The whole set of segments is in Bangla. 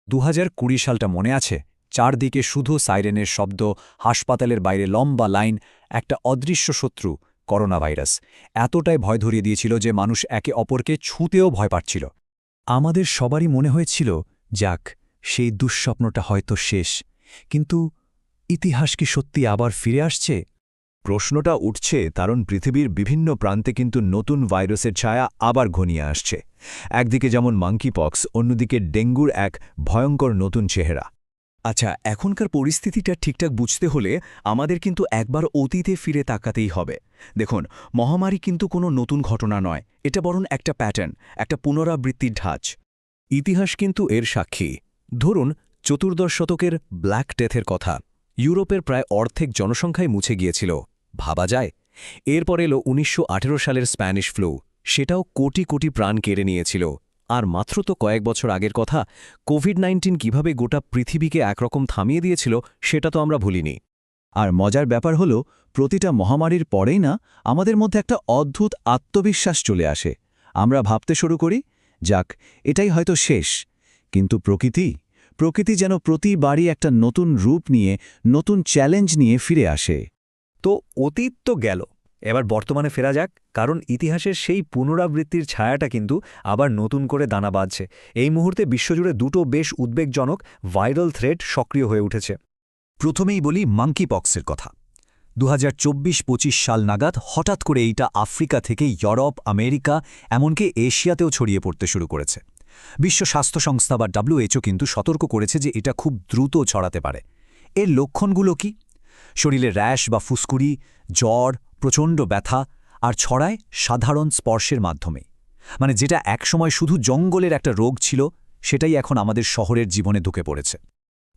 ২০২০ সালটা মনে আছে? চারদিকে শুধু সাইরেনের শব্দ, হাসপাতালের বাইরে লম্বা লাইন, একটা অদৃশ্য শত্রু, করোনা ভাইরাস। এতটাই ভয় ধরিয়ে দিয়েছিল যে মানুষ একে অপরকে ছুঁতেও ভয় পাচ্ছিল। আমাদের সবারই মনে হয়েছিল, যাক, সেই দুঃস্বপ্নটা হয়তো শেষ। কিন্তু ইতিহাস কি সত্যি আবার ফিরে আসছে? প্রশ্নটা উঠছে কারণ পৃথিবীর বিভিন্ন প্রান্তে কিন্তু নতুন ভাইরাসের ছায়া আবার ঘনিয়ে আসছে। একদিকে যেমন মাঙ্কিপক্স, অন্যদিকে ডেঙ্গুর এক ভয়ঙ্কর নতুন চেহারা। আচ্ছা, এখনকার পরিস্থিতিটা ঠিকঠাক বুঝতে হলে আমাদের কিন্তু একবার অতীতে ফিরে তাকাতেই হবে। দেখুন, মহামারী কিন্তু কোনো নতুন ঘটনা নয়, এটা বরং একটা প্যাটার্ন, একটা পুনরাবৃত্তির ধাঁচ। ইতিহাস কিন্তু এর সাক্ষী। ধরুন, চতুর্দশ শতকের ব্ল্যাক ডেথের কথা। ইউরোপের প্রায় অর্ধেক জনসংখ্যাই মুছে গিয়েছিল। ভাবা যায়? এরপর এলো ১৯১৮ সালের স্প্যানিশ ফ্লু। সেটাও কোটি কোটি প্রাণ কেড়ে নিয়েছিল। আর মাত্র তো কয়েক বছর আগের কথা, কোভিড-১৯ কিভাবে গোটা পৃথিবীকে একরকম থামিয়ে দিয়েছিল সেটা তো আমরা ভুলিনি। আর মজার ব্যাপার হলো, প্রতিটা মহামারীর পরেই না আমাদের মধ্যে একটা অদ্ভুত আত্মবিশ্বাস চলে আসে। আমরা ভাবতে শুরু করি, যাক, এটাই হয়তো শেষ। কিন্তু প্রকৃতি যেন প্রতিবারই একটা নতুন রূপ নিয়ে, নতুন চ্যালেঞ্জ নিয়ে ফিরে আসে। তো অতীত তো গেল, এবার বর্তমানে ফেরা যাক, কারণ ইতিহাসের সেই পুনরাবৃত্তির ছায়াটা কিন্তু আবার নতুন করে দানা বাঁধছে। এই মুহূর্তে বিশ্বজুড়ে দুটো বেশ উদ্বেগজনক ভাইরাল থ্রেট সক্রিয় হয়ে উঠেছে। প্রথমেই বলি মাঙ্কিপক্সের কথা। ২০২৪-২৫ সাল নাগাদ হঠাৎ করে এইটা আফ্রিকা থেকে ইউরোপ, আমেরিকা, এমনকি এশিয়াতেও ছড়িয়ে পড়তে শুরু করেছে। বিশ্ব স্বাস্থ্য সংস্থা বা WHO কিন্তু সতর্ক করেছে যে এটা খুব দ্রুত ছড়াতে পারে। এর লক্ষণগুলো কি? শরীরে র্যাশ বা ফুসকুড়ি, জ্বর, প্রচণ্ড ব্যথা, আর ছড়ায় সাধারণ স্পর্শের মাধ্যমে। মানে যেটা একসময় শুধু জঙ্গলের একটা রোগ ছিল, সেটাই এখন আমাদের শহরের জীবনে ঢুকে পড়েছে।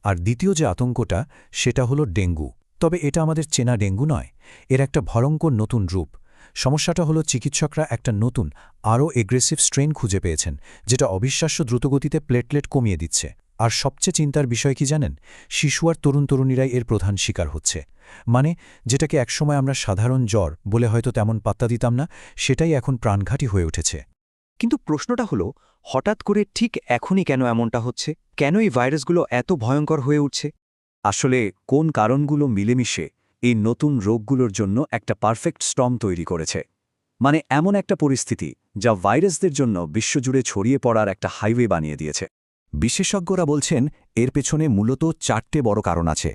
আর দ্বিতীয় যে আতঙ্কটা, সেটা হলো ডেঙ্গু। তবে এটা আমাদের চেনা ডেঙ্গু নয়, এর একটা ভয়ঙ্কর নতুন রূপ। সমস্যাটা হলো চিকিৎসকরা একটা নতুন, আরও এগ্রেসিভ স্ট্রেন খুঁজে পেয়েছেন, যেটা অবিশ্বাস্য দ্রুতগতিতে প্লেটলেট কমিয়ে দিচ্ছে। আর সবচেয়ে চিন্তার বিষয় কি জানেন? শিশু আর তরুণীরাই এর প্রধান শিকার হচ্ছে। মানে, যেটাকে একসময় আমরা সাধারণ জ্বর বলে হয়তো তেমন পাত্তা দিতাম না, সেটাই এখন প্রাণঘাতী হয়ে উঠেছে। কিন্তু প্রশ্নটা হলো, হঠাৎ করে ঠিক এখনই কেন এমনটা হচ্ছে? কেন এই ভাইরাসগুলো এত ভয়ঙ্কর হয়ে উঠছে? আসলে কোন কারণগুলো মিলেমিশে এই নতুন রোগগুলোর জন্য একটা পারফেক্ট স্টর্ম তৈরি করেছে। মানে এমন একটা পরিস্থিতি যা ভাইরাসদের জন্য বিশ্বজুড়ে ছড়িয়ে পড়ার একটা হাইওয়ে বানিয়ে দিয়েছে। বিশেষজ্ঞরা বলছেন এর পেছনে মূলত 4টে বড় কারণ আছে।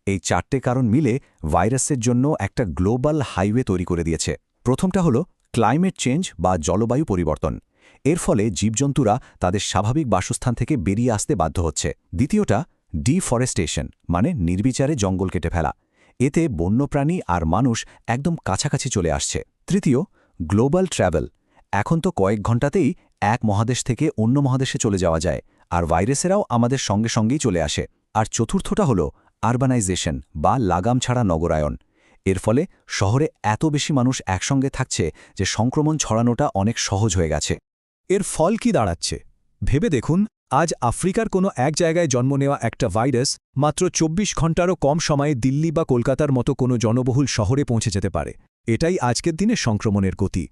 এই 4টে কারণ মিলে ভাইরাসের জন্য একটা গ্লোবাল হাইওয়ে তৈরি করে দিয়েছে। প্রথমটা হলো ক্লাইমেট চেঞ্জ বা জলবায়ু পরিবর্তন। এর ফলে জীবজন্তুরা তাদের স্বাভাবিক বাসস্থান থেকে বেরিয়ে আসতে বাধ্য হচ্ছে। দ্বিতীয়টা ডিফরেস্টেশন, মানে নির্বিচারে জঙ্গল কেটে ফেলা। এতে বন্যপ্রাণী আর মানুষ একদম কাছাকাছি চলে আসছে। তৃতীয়, গ্লোবাল ট্র্যাভেল। এখন তো কয়েক ঘণ্টাতেই এক মহাদেশ থেকে অন্য মহাদেশে চলে যাওয়া যায়, আর ভাইরাসেরাও আমাদের সঙ্গে সঙ্গেই চলে আসে। আর চতুর্থটা হলো আরবানাইজেশন বা লাগাম ছাড়া নগরায়ন। এর ফলে শহরে এত বেশি মানুষ একসঙ্গে থাকছে যে সংক্রমণ ছড়ানোটা অনেক সহজ হয়ে গেছে। এর ফল কি দাঁড়াচ্ছে ভেবে দেখুন। আজ আফ্রিকার কোনো এক জায়গায় জন্ম নেওয়া একটা ভাইরাস মাত্র ২৪ ঘণ্টারও কম সময়ে দিল্লি বা কলকাতার মতো কোনো জনবহুল শহরে পৌঁছে যেতে পারে। এটাই আজকের দিনে সংক্রমণের গতি।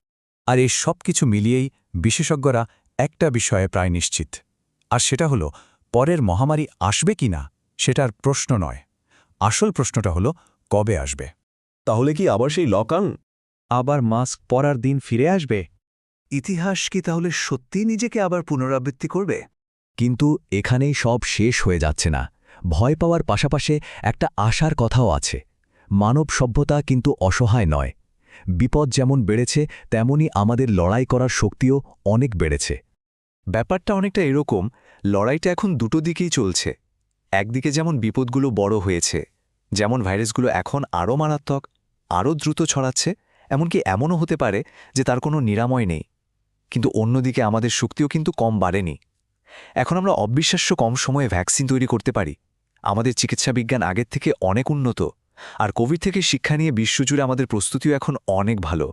আর এই সব কিছু মিলিয়েই বিশেষজ্ঞরা একটা বিষয়ে প্রায় নিশ্চিত, আর সেটা হলো পরের মহামারী আসবে কি না সেটার প্রশ্ন নয়। আসল প্রশ্নটা হলো কবে আসবে। তাহলে কি আবার সেই লকডাউন? আবার মাস্ক পরার দিন ফিরে আসবে? ইতিহাস কি তাহলে সত্যিই নিজেকে আবার পুনরাবৃত্তি করবে? কিন্তু এখানেই সব শেষ হয়ে যাচ্ছে না। ভয় পাওয়ার পাশাপাশি একটা আশার কথাও আছে। মানব সভ্যতা কিন্তু অসহায় নয়। বিপদ যেমন বেড়েছে, তেমনি আমাদের লড়াই করার শক্তিও অনেক বেড়েছে। ব্যাপারটা অনেকটা এরকম, লড়াইটা এখন দুটো দিকেই চলছে। একদিকে যেমন বিপদগুলো বড় হয়েছে, যেমন ভাইরাসগুলো এখন আরও মারাত্মক, আরও দ্রুত ছড়াচ্ছে, এমনকি এমনও হতে পারে যে তার কোনো নিরাময় নেই। কিন্তু অন্যদিকে আমাদের শক্তিও কিন্তু কম বাড়েনি। এখন আমরা অবিশ্বাস্য কম সময়ে ভ্যাকসিন তৈরি করতে পারি। আমাদের চিকিৎসা বিজ্ঞান আগের থেকে অনেক উন্নত, আর কোভিড থেকে শিক্ষা নিয়ে বিশ্বজুড়ে আমাদের প্রস্তুতিও এখন অনেক ভালো।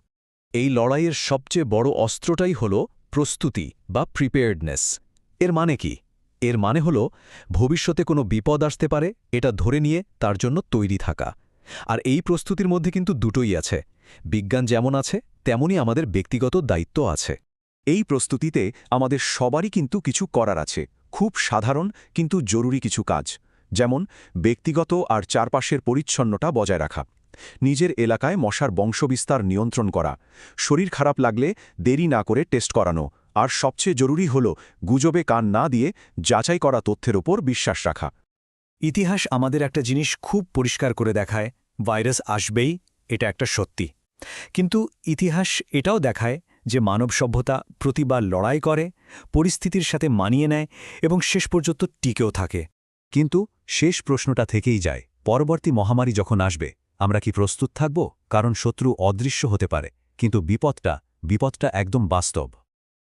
এই লড়াইয়ের সবচেয়ে বড় অস্ত্রটাই হল প্রস্তুতি বা প্রিপেয়ার্ডনেস। এর মানে কি? এর মানে হল ভবিষ্যতে কোনো বিপদ আসতে পারে এটা ধরে নিয়ে তার জন্য তৈরি থাকা। আর এই প্রস্তুতির মধ্যে কিন্তু দুটোই আছে। বিজ্ঞান যেমন আছে, তেমনি আমাদের ব্যক্তিগত দায়িত্ব আছে। এই প্রস্তুতিতে আমাদের সবারই কিন্তু কিছু করার আছে, খুব সাধারণ কিন্তু জরুরি কিছু কাজ, যেমন ব্যক্তিগত আর চারপাশের পরিচ্ছন্নতা বজায় রাখা, নিজের এলাকায় মশার বংশবিস্তার নিয়ন্ত্রণ করা, শরীর খারাপ লাগলে দেরি না করে টেস্ট করানো, আর সবচেয়ে জরুরি হল গুজবে কান না দিয়ে যাচাই করা তথ্যের ওপর বিশ্বাস রাখা। ইতিহাস আমাদের একটা জিনিস খুব পরিষ্কার করে দেখায়, ভাইরাস আসবেই, এটা একটা সত্যি। কিন্তু ইতিহাস এটাও দেখায় যে মানব সভ্যতা প্রতিবার লড়াই করে, পরিস্থিতির সাথে মানিয়ে নেয় এবং শেষ পর্যন্ত টিকেও থাকে। কিন্তু শেষ প্রশ্নটা থেকেই যায়, পরবর্তী মহামারী যখন আসবে আমরা কি প্রস্তুত থাকব? কারণ শত্রু অদৃশ্য হতে পারে, কিন্তু বিপদটা একদম বাস্তব।